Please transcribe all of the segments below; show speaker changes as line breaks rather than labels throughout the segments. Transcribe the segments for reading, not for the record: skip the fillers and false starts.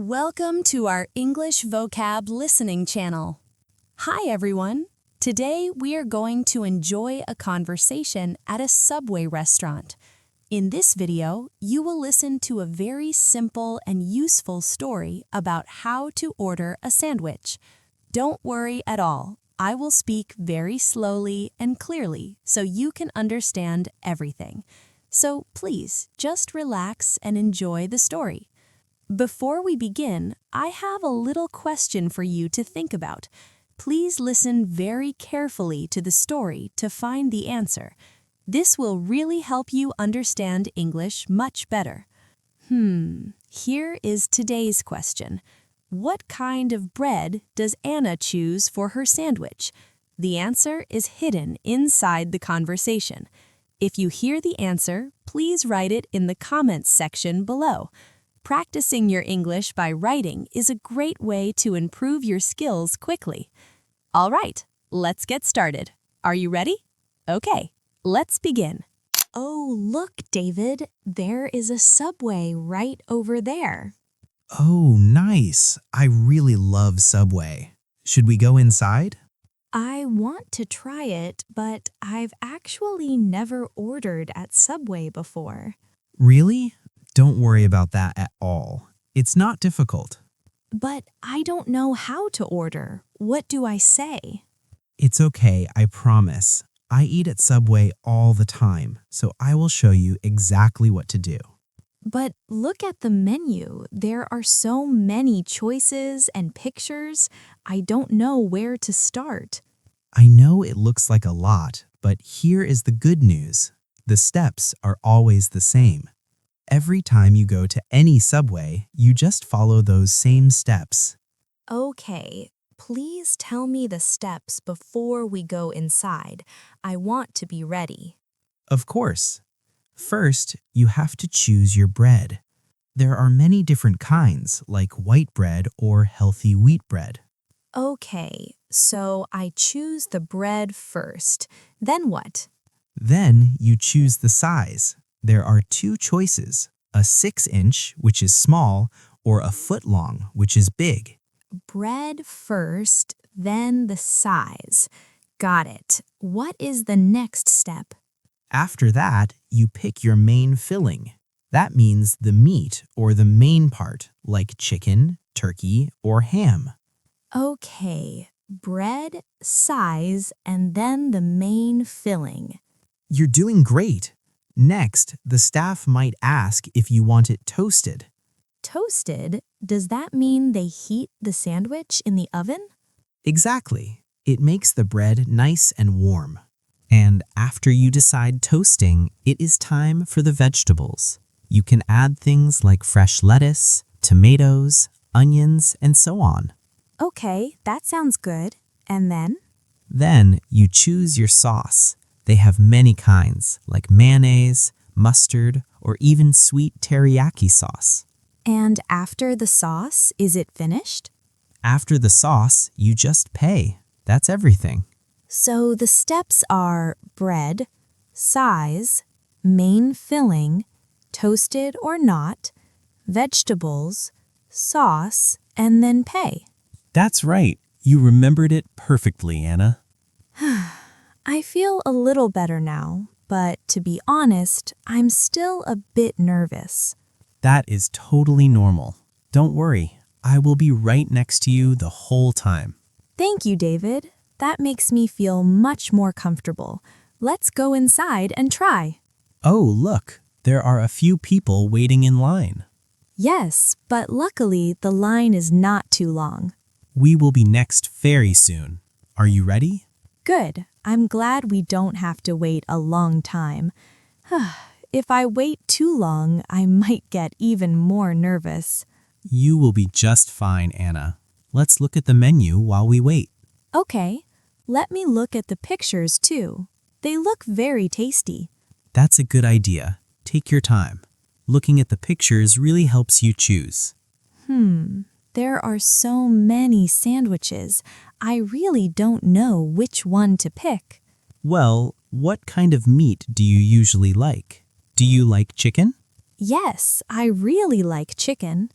Welcome to our English Vocab listening channel. Hi everyone. Today we are going to enjoy a conversation at a Subway restaurant. In this video, you will listen to a very simple and useful story about how to order a sandwich. Don't worry at all. I will speak very slowly and clearly so you can understand everything. So please just relax and enjoy the story. Before we begin, I have a little question for you to think about. Please listen very carefully to the story to find the answer. This will really help you understand English much better. Here is today's question. What kind of bread does Anna choose for her sandwich? The answer is hidden inside the conversation. If you hear the answer, please write it in the comments section below. Practicing your English by writing is a great way to improve your skills quickly. All right, let's get started. Are you ready? Okay, let's begin. Oh, look, David, there is a Subway right over there.
Oh, nice. I really love Subway. Should we go inside?
I want to try it, but I've actually never ordered at Subway before.
Really? Don't worry about that at all. It's not difficult.
But I don't know how to order. What do I say?
It's okay, I promise. I eat at Subway all the time, so I will show you exactly what to do.
But look at the menu. There are so many choices and pictures. I don't know where to start.
I know it looks like a lot, but here is the good news. The steps are always the same. Every time you go to any Subway, you just follow those same steps.
Okay, please tell me the steps before we go inside. I want to be ready.
Of course. First, you have to choose your bread. There are many different kinds, like white bread or healthy wheat bread.
Okay, so I choose the bread first. Then what?
Then you choose the size. There are two choices, a 6-inch, which is small, or a foot long, which is big.
Bread first, then the size. Got it. What is the next step?
After that, you pick your main filling. That means the meat or the main part, like chicken, turkey, or ham.
Okay, bread, size, and then the main filling.
You're doing great. Next, the staff might ask if you want it toasted.
Toasted? Does that mean they heat the sandwich in the oven?
Exactly. It makes the bread nice and warm. And after you decide toasting, it is time for the vegetables. You can add things like fresh lettuce, tomatoes, onions, and so on.
Okay, that sounds good. And then?
Then you choose your sauce. They have many kinds, like mayonnaise, mustard, or even sweet teriyaki sauce.
And after the sauce, is it finished?
After the sauce, you just pay. That's everything.
So the steps are bread, size, main filling, toasted or not, vegetables, sauce, and then pay.
That's right. You remembered it perfectly, Anna.
I feel a little better now, but to be honest, I'm still a bit nervous.
That is totally normal. Don't worry. I will be right next to you the whole time.
Thank you, David. That makes me feel much more comfortable. Let's go inside and try.
Oh, look. There are a few people waiting in line.
Yes, but luckily the line is not too long.
We will be next very soon. Are you ready?
Good. I'm glad we don't have to wait a long time. If I wait too long, I might get even more nervous.
You will be just fine, Anna. Let's look at the menu while we wait.
Okay, let me look at the pictures too. They look very tasty.
That's a good idea. Take your time. Looking at the pictures really helps you choose.
There are so many sandwiches. I really don't know which one to pick.
Well, what kind of meat do you usually like? Do you like chicken?
Yes, I really like chicken.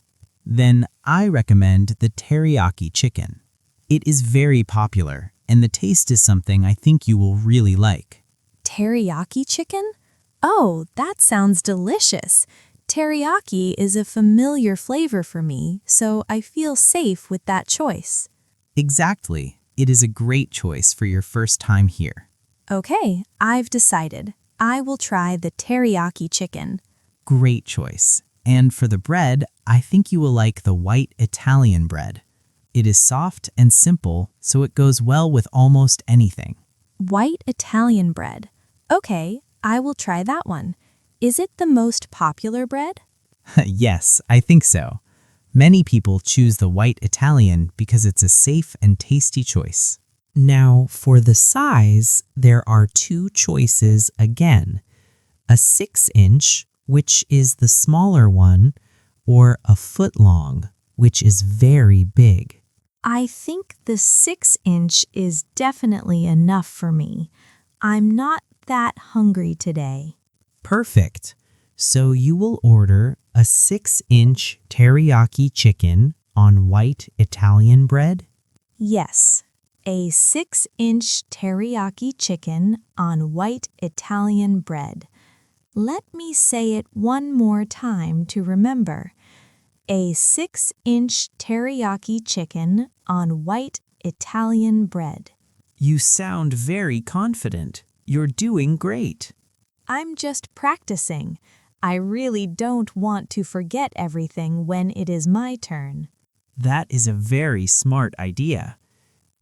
Then I recommend the teriyaki chicken. It is very popular, and the taste is something I think you will really like.
Teriyaki chicken? Oh, that sounds delicious. Teriyaki is a familiar flavor for me, so I feel safe with that choice.
Exactly. It is a great choice for your first time here.
Okay, I've decided. I will try the teriyaki chicken.
Great choice. And for the bread, I think you will like the white Italian bread. It is soft and simple, so it goes well with almost anything.
White Italian bread. Okay, I will try that one. Is it the most popular bread?
Yes, I think so. Many people choose the white Italian because it's a safe and tasty choice. Now, for the size, there are two choices again. A 6-inch, which is the smaller one, or a foot long, which is very big.
I think the 6-inch is definitely enough for me. I'm not that hungry today.
Perfect. So you will order a 6-inch teriyaki chicken on white Italian bread?
Yes, a 6-inch teriyaki chicken on white Italian bread. Let me say it one more time to remember. A 6-inch teriyaki chicken on white Italian bread.
You sound very confident. You're doing great.
I'm just practicing. I really don't want to forget everything when it is my turn.
That is a very smart idea.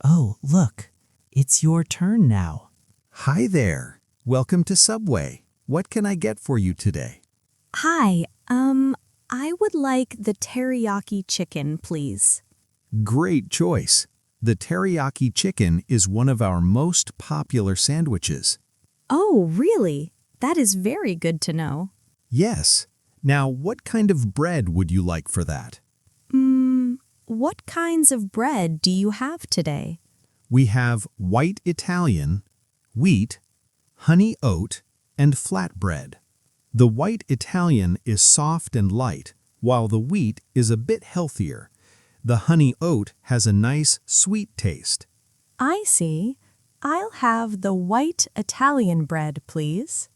Oh, look, it's your turn now.
Hi there. Welcome to Subway. What can I get for you today?
Hi, I would like the teriyaki chicken, please.
Great choice. The teriyaki chicken is one of our most popular sandwiches.
Oh, really? That is very good to know.
Yes. Now, what kind of bread would you like for that?
What kinds of bread do you have today?
We have white Italian, wheat, honey oat, and flatbread. The white Italian is soft and light, while the wheat is a bit healthier. The honey oat has a nice, sweet taste.
I see. I'll have the white Italian bread, please.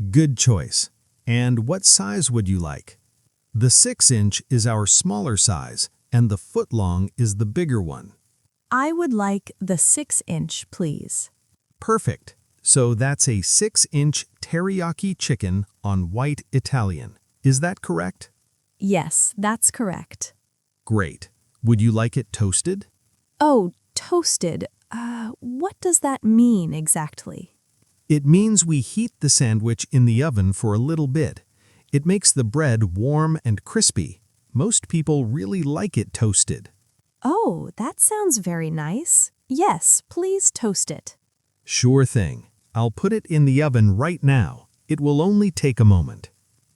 Good choice. And what size would you like? The 6-inch is our smaller size, and the foot-long is the bigger one.
I would like the 6-inch, please.
Perfect. So that's a 6-inch teriyaki chicken on white Italian. Is that correct?
Yes, that's correct.
Great. Would you like it toasted?
Oh, toasted. What does that mean exactly?
It means we heat the sandwich in the oven for a little bit. It makes the bread warm and crispy. Most people really like it toasted.
Oh, that sounds very nice. Yes, please toast it.
Sure thing. I'll put it in the oven right now. It will only take a moment.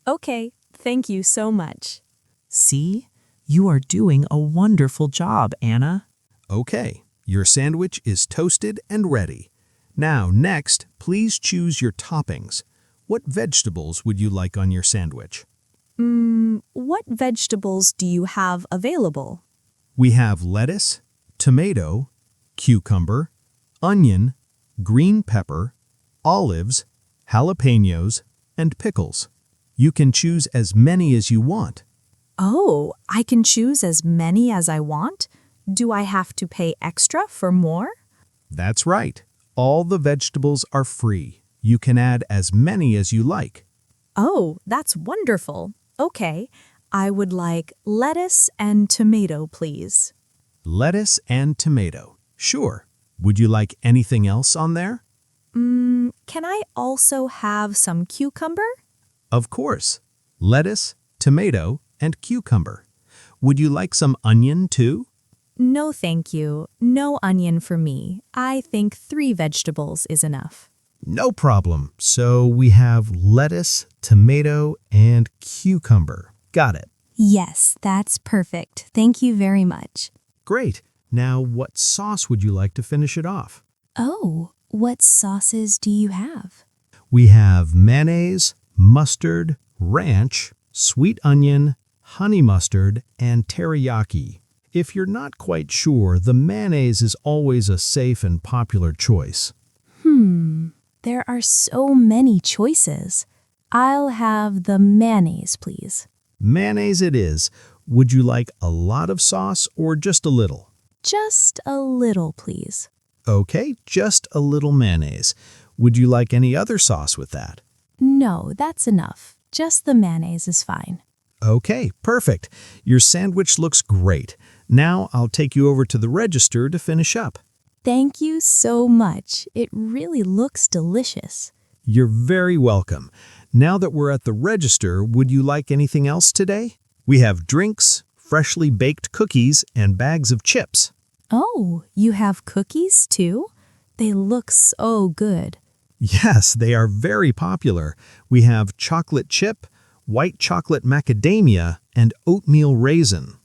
Okay, thank you so much.
See? You are doing a wonderful job, Anna.
Okay, your sandwich is toasted and ready. Now, next, please choose your toppings. What vegetables would you like on your sandwich?
What vegetables do you have available?
We have lettuce, tomato, cucumber, onion, green pepper, olives, jalapenos, and pickles. You can choose as many as you want.
Oh, I can choose as many as I want? Do I have to pay extra for more?
That's right. All the vegetables are free. You can add as many as you like.
Oh, that's wonderful. Okay, I would like lettuce and tomato, please.
Lettuce and tomato. Sure. Would you like anything else on there?
Can I also have some cucumber?
Of course. Lettuce, tomato, and cucumber. Would you like some onion too?
No, thank you. No onion for me. I think 3 vegetables is enough.
No problem. So we have lettuce, tomato, and cucumber. Got it.
Yes, that's perfect. Thank you very much.
Great. Now, what sauce would you like to finish it off?
Oh, what sauces do you have?
We have mayonnaise, mustard, ranch, sweet onion, honey mustard, and teriyaki. If you're not quite sure, the mayonnaise is always a safe and popular choice.
There are so many choices. I'll have the mayonnaise, please.
Mayonnaise it is. Would you like a lot of sauce or just a little?
Just a little, please.
Okay, just a little mayonnaise. Would you like any other sauce with that?
No, that's enough. Just the mayonnaise is fine.
Okay, perfect. Your sandwich looks great. Now I'll take you over to the register to finish up.
Thank you so much. It really looks delicious.
You're very welcome. Now that we're at the register, would you like anything else today? We have drinks, freshly baked cookies, and bags of chips.
Oh, you have cookies too? They look so good.
Yes, they are very popular. We have chocolate chip, white chocolate macadamia, and oatmeal raisin.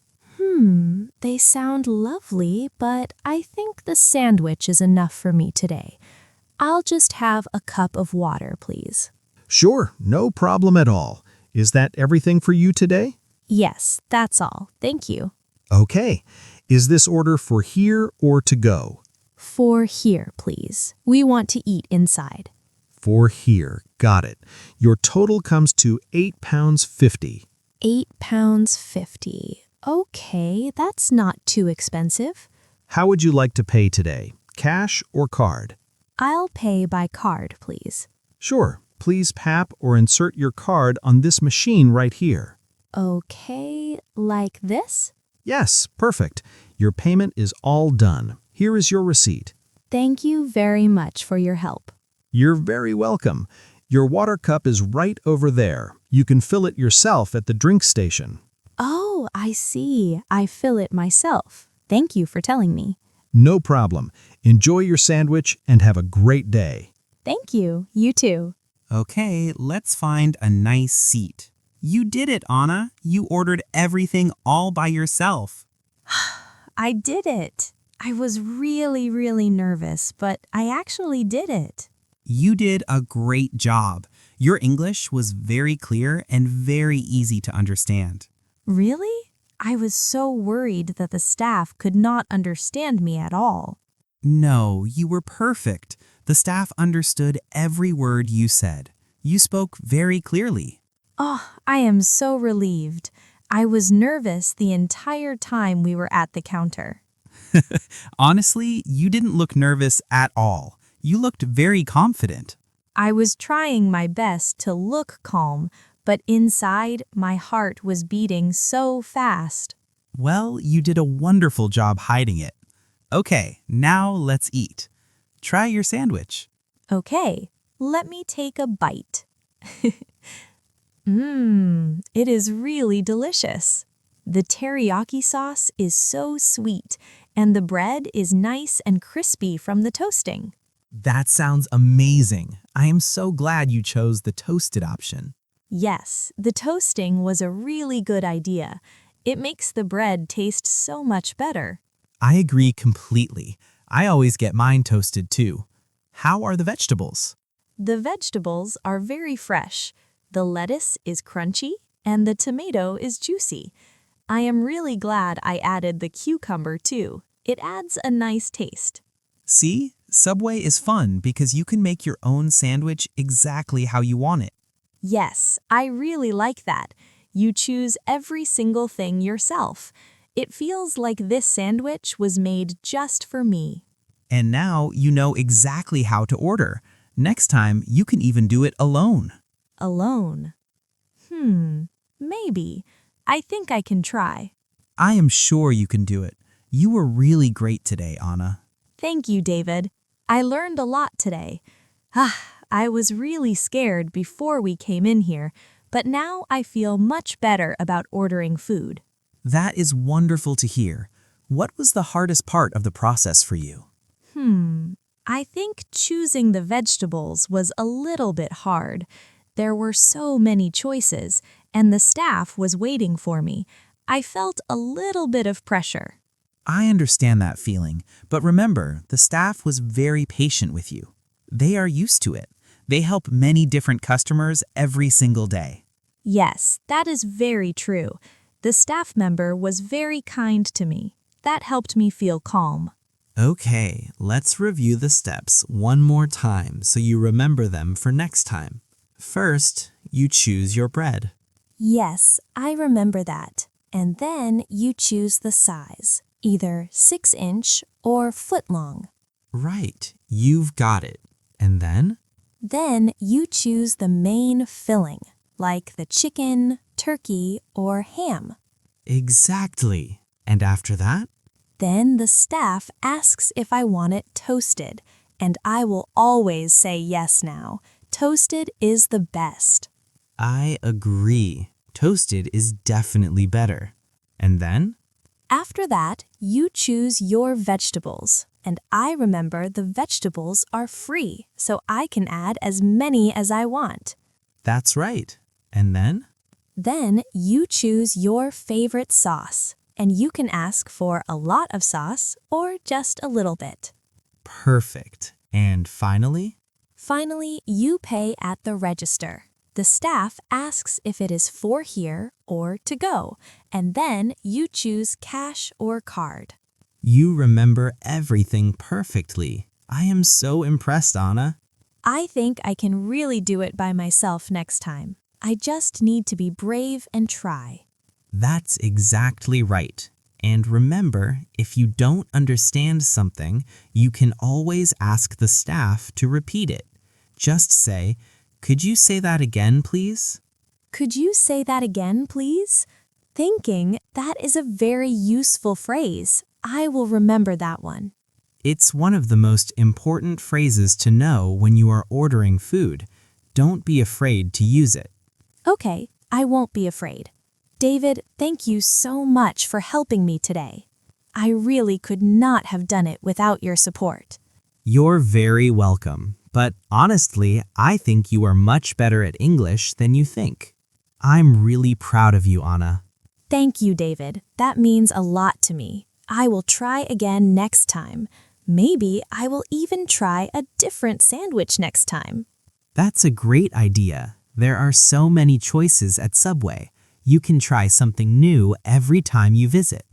They sound lovely, but I think the sandwich is enough for me today. I'll just have a cup of water, please.
Sure, no problem at all. Is that everything for you today?
Yes, that's all. Thank you.
Okay. Is this order for here or to go?
For here, please. We want to eat inside.
For here. Got it. Your total comes to £8.50.
£8.50. Okay, that's not too expensive.
How would you like to pay today? Cash or card?
I'll pay by card, please.
Sure. Please tap or insert your card on this machine right here.
Okay, like this?
Yes, perfect. Your payment is all done. Here is your receipt.
Thank you very much for your help.
You're very welcome. Your water cup is right over there. You can fill it yourself at the drink station.
Oh, I see. I fill it myself. Thank you for telling me.
No problem. Enjoy your sandwich and have a great day.
Thank you. You too.
Okay, let's find a nice seat. You did it, Anna. You ordered everything all by yourself.
I did it. I was really nervous, but I actually did it.
You did a great job. Your English was very clear and very easy to understand.
Really? I was so worried that the staff could not understand me at all.
No, you were perfect. The staff understood every word you said. You spoke very clearly.
Oh, I am so relieved. I was nervous the entire time we were at the counter.
Honestly, you didn't look nervous at all. You looked very confident.
I was trying my best to look calm, but inside, my heart was beating so fast.
Well, you did a wonderful job hiding it. Okay, now let's eat. Try your sandwich.
Okay, let me take a bite. It is really delicious. The teriyaki sauce is so sweet, and the bread is nice and crispy from the toasting.
That sounds amazing. I am so glad you chose the toasted option.
Yes, the toasting was a really good idea. It makes the bread taste so much better.
I agree completely. I always get mine toasted too. How are the vegetables?
The vegetables are very fresh. The lettuce is crunchy, and the tomato is juicy. I am really glad I added the cucumber too. It adds a nice taste.
See, Subway is fun because you can make your own sandwich exactly how you want it.
Yes, I really like that. You choose every single thing yourself. It feels like this sandwich was made just for me.
And now you know exactly how to order. Next time, you can even do it alone.
Alone? Maybe. I think I can try.
I am sure you can do it. You were really great today, Anna.
Thank you, David. I learned a lot today. I was really scared before we came in here, but now I feel much better about ordering food.
That is wonderful to hear. What was the hardest part of the process for you?
I think choosing the vegetables was a little bit hard. There were so many choices, and the staff was waiting for me. I felt a little bit of pressure.
I understand that feeling, but remember, the staff was very patient with you. They are used to it. They help many different customers every single day.
Yes, that is very true. The staff member was very kind to me. That helped me feel calm.
Okay, let's review the steps one more time so you remember them for next time. First, you choose your bread.
Yes, I remember that. And then you choose the size, either 6-inch or foot-long.
Right, you've got it. And then?
Then you choose the main filling, like the chicken, turkey, or ham.
Exactly. And after that?
Then the staff asks if I want it toasted, and I will always say yes now. Toasted is the best.
I agree. Toasted is definitely better. And then?
After that, you choose your vegetables. And I remember the vegetables are free, so I can add as many as I want.
That's right. And then?
Then you choose your favorite sauce, and you can ask for a lot of sauce or just a little bit.
Perfect. And finally?
Finally, you pay at the register. The staff asks if it is for here or to go, and then you choose cash or card.
You remember everything perfectly. I am so impressed, Anna.
I think I can really do it by myself next time. I just need to be brave and try.
That's exactly right. And remember, if you don't understand something, you can always ask the staff to repeat it. Just say, "Could you say that again, please?"
Could you say that again, please? Thinking, that is a very useful phrase. I will remember that one.
It's one of the most important phrases to know when you are ordering food. Don't be afraid to use it.
Okay, I won't be afraid. David, thank you so much for helping me today. I really could not have done it without your support.
You're very welcome. But honestly, I think you are much better at English than you think. I'm really proud of you, Anna.
Thank you, David. That means a lot to me. I will try again next time. Maybe I will even try a different sandwich next time.
That's a great idea. There are so many choices at Subway. You can try something new every time you visit.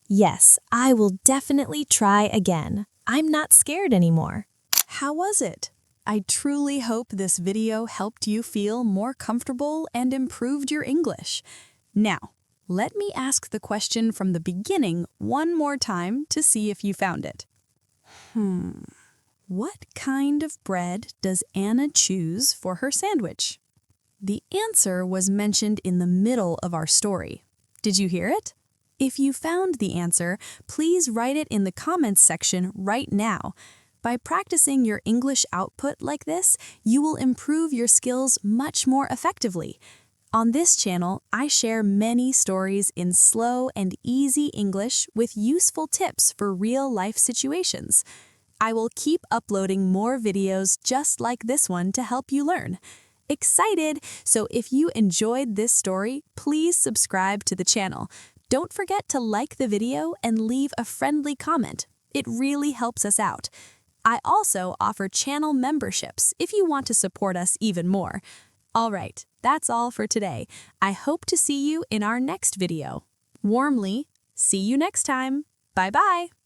Yes, I will definitely try again. I'm not scared anymore. How was it? I truly hope this video helped you feel more comfortable and improved your English. Now, let me ask the question from the beginning one more time to see if you found it. What kind of bread does Anna choose for her sandwich? The answer was mentioned in the middle of our story. Did you hear it? If you found the answer, please write it in the comments section right now. By practicing your English output like this, you will improve your skills much more effectively. On this channel, I share many stories in slow and easy English with useful tips for real-life situations. I will keep uploading more videos just like this one to help you learn. Excited! So if you enjoyed this story, please subscribe to the channel. Don't forget to like the video and leave a friendly comment. It really helps us out. I also offer channel memberships if you want to support us even more. All right, that's all for today. I hope to see you in our next video. Warmly, see you next time. Bye-bye.